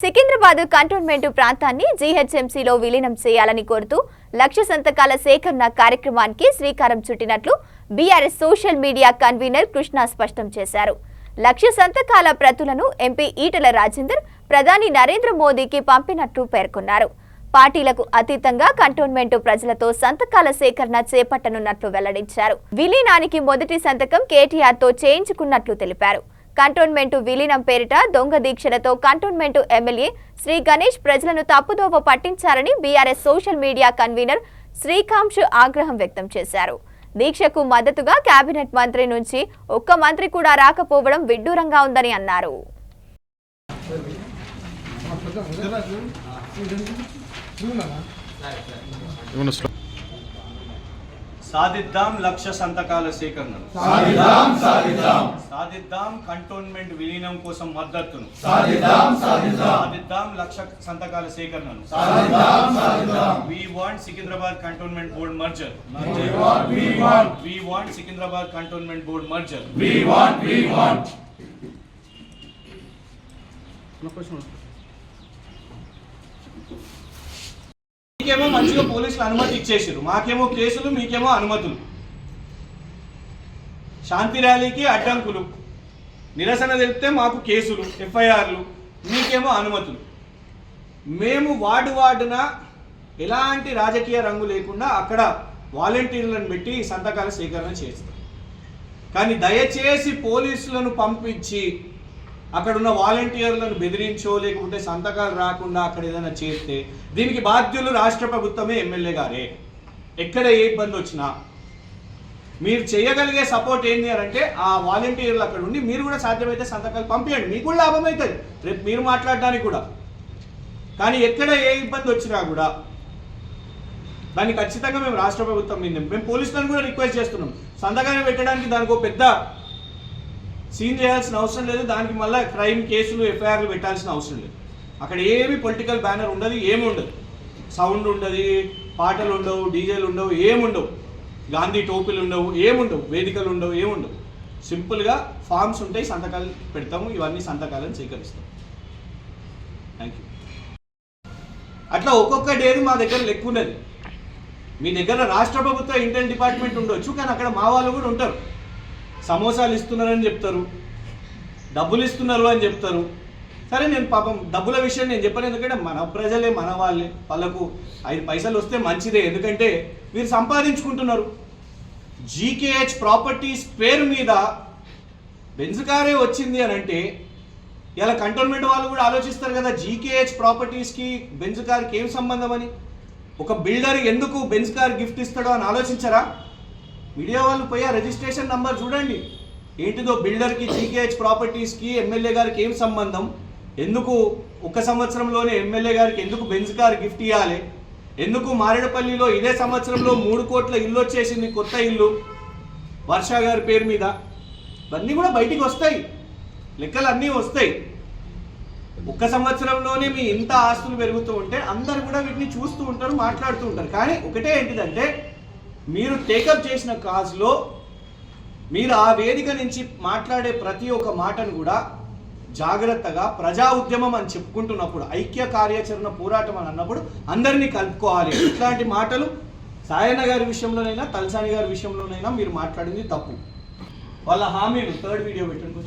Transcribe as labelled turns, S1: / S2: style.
S1: Secunderabad cantonment ప్రాంతాన్ని జీహెచ్ఎంసీలో విలీనం చేయాలని కోరుతూ లక్ష సంతకాల సేకరణ కార్యక్రమానికి శ్రీకారం చుట్టినట్లు BRS social media convener Krishna స్పష్టం చేశారు. లక్ష సంతకాల ప్రతులను ఎంపీ ఈటెల రాజేందర్ ప్రధాని నరేంద్ర మోదీకి పంపినట్లు పేర్కొన్నారు. పార్టీలకు అతీతంగా కంటోన్మెంట్ ప్రజలతో సంతకాల సేకరణ చేపట్టనున్నట్లు వెల్లడించారు. విలీనానికి మొదటి సంతకం కేటీఆర్తో చేయించుకున్నట్లు తెలిపారు. కంటోన్మెంట్ విలీనం పేరిట దొంగ దీక్షలతో కంటోన్మెంట్ ఎమ్మెల్యే శ్రీ గణేష్ ప్రజలను తప్పుదోవ పట్టించారని బీఆర్ఎస్ సోషల్ మీడియా కన్వీనర్ శ్రీకాంక్ష్ ఆగ్రహం వ్యక్తం చేశారు. దీక్షకు మద్దతుగా కేబినెట్ మంత్రి నుంచి ఒక్క మంత్రి కూడా రాకపోవడం విడ్డూరంగా ఉందని అన్నారు.
S2: సాధిద్దాం లక్ష సంతకాల సేకరణ, సాధిద్దాం కంటోన్మెంట్ విలీనం కోసం మద్దతును, సాధిద్దాం లక్ష సంతకాల సేకరణను. We want Secunderabad Cantonment Board merger. We want Secunderabad Cantonment Board merger.
S3: We want.
S2: మీకేమో మంచిగా పోలీసులు అనుమతి ఇచ్చేసారు, మాకేమో కేసులు, మీకేమో అనుమతులు. శాంతి ర్యాలీకి అడ్డంకులు, నిరసన తెలిపితే మాకు కేసులు, ఎఫ్ఐఆర్లు, మీకేమో అనుమతులు. మేము వార్డున ఎలాంటి రాజకీయ రంగు లేకుండా అక్కడ వాలంటీర్లను పెట్టి సంతకాల సేకరణ చేస్తాం. కానీ దయచేసి పోలీసులను పంపించి అక్కడున్న వాలంటీర్లను బెదిరించో లేకపోతే సంతకాలు రాకుండా అక్కడ ఏదైనా చేస్తే దీనికి బాధ్యులు రాష్ట్ర ప్రభుత్వమే, ఎమ్మెల్యే గారే. ఎక్కడ ఏ ఇబ్బంది వచ్చినా మీరు చేయగలిగే సపోర్ట్ ఏంటి అంటే ఆ వాలంటీర్లు అక్కడ ఉండి మీరు కూడా సాధ్యమైతే సంతకాలు పంపించండి, మీకు కూడా లాభం అవుతుంది రేపు మీరు మాట్లాడడానికి కూడా. కానీ ఎక్కడ ఏ ఇబ్బంది వచ్చినా కూడా దాన్ని ఖచ్చితంగా మేము రాష్ట్ర ప్రభుత్వం మీద మేము పోలీసులను కూడా రిక్వెస్ట్ చేస్తున్నాం. సంతకాన్ని పెట్టడానికి దానికి ఒక పెద్ద సీన్ చేయాల్సిన అవసరం లేదు, దానికి మళ్ళీ క్రైమ్ కేసులు, ఎఫ్ఐఆర్లు పెట్టాల్సిన అవసరం లేదు. అక్కడ ఏమి పొలిటికల్ బ్యానర్ ఉండదు, ఏమి ఉండదు, సౌండ్ ఉండదు, పాటలు ఉండవు, డీజేలు ఉండవు, ఏముండవు, గాంధీ టోపీలు ఉండవు, ఏముండవు, వేదికలు ఉండవు, ఏముండవు. సింపుల్గా ఫామ్స్ ఉంటాయి, సంతకాలు పెడతాము, ఇవన్నీ సంతకాలను స్వీకరిస్తాం. Thank you. అట్లా ఒక్కొక్క డేది మా దగ్గర లెక్క ఉన్నది. మీ దగ్గర రాష్ట్ర ప్రభుత్వ ఇంటెల్ డిపార్ట్మెంట్ ఉండొచ్చు, కానీ అక్కడ మా వాళ్ళు కూడా ఉంటారు. సమోసాలు ఇస్తున్నారని చెప్తారు, డబ్బులు ఇస్తున్నారు అని చెప్తారు. సరే, నేను పాపం డబ్బుల విషయం నేను చెప్పను, ఎందుకంటే మన ప్రజలే, మన వాళ్ళే, వాళ్ళకు 5 పైసలు వస్తే మంచిదే, ఎందుకంటే మీరు సంపాదించుకుంటున్నారు. జీకేహెచ్ ప్రాపర్టీస్ పేరు మీద బెంజ్ కారే వచ్చింది అని అంటే ఇలా కంటోన్మెంట్ వాళ్ళు కూడా ఆలోచిస్తారు కదా, జీకేహెచ్ ప్రాపర్టీస్కి బెంజ్ కార్కి ఏం సంబంధం అని. ఒక బిల్డర్ ఎందుకు బెంజ్ కార్ గిఫ్ట్ ఇస్తాడో అని ఆలోచించరా? మీడియా వాళ్ళు పోయి ఆ రిజిస్ట్రేషన్ నంబర్ చూడండి, ఏంటిదో బిల్డర్కి, జీకేహెచ్ ప్రాపర్టీస్కి, ఎమ్మెల్యే గారికి ఏం సంబంధం, ఎందుకు ఒక సంవత్సరంలోనే ఎమ్మెల్యే గారికి ఎందుకు బెంజ్ కార్ గిఫ్ట్ ఇవ్వాలి, ఎందుకు మారేడుపల్లిలో ఇదే సంవత్సరంలో 3 కోట్ల ఇల్లు వచ్చేసింది, కొత్త ఇల్లు వర్ష గారి పేరు మీద. ఇవన్నీ కూడా బయటికి వస్తాయి, లెక్కలు అన్నీ వస్తాయి. ఒక్క సంవత్సరంలోనే మీ ఇంత ఆస్తులు పెరుగుతూ ఉంటే అందరు కూడా వీటిని చూస్తూ ఉంటారు, మాట్లాడుతూ ఉంటారు. కానీ ఒకటే ఏంటిదంటే మీరు టేకప్ చేసిన కాజ్లో మీరు ఆ వేదిక నుంచి మాట్లాడే ప్రతి ఒక్క మాటను కూడా జాగ్రత్తగా ప్రజా ఉద్యమం అని చెప్పుకుంటున్నప్పుడు, ఐక్య కార్యాచరణ పోరాటం అని అన్నప్పుడు అందరినీ కలుపుకోవాలి. ఇట్లాంటి మాటలు సాయన్న గారి విషయంలోనైనా, తలసాని గారి విషయంలోనైనా మీరు మాట్లాడింది తప్పు. వాళ్ళ హామీలు 3rd వీడియో పెట్టండి.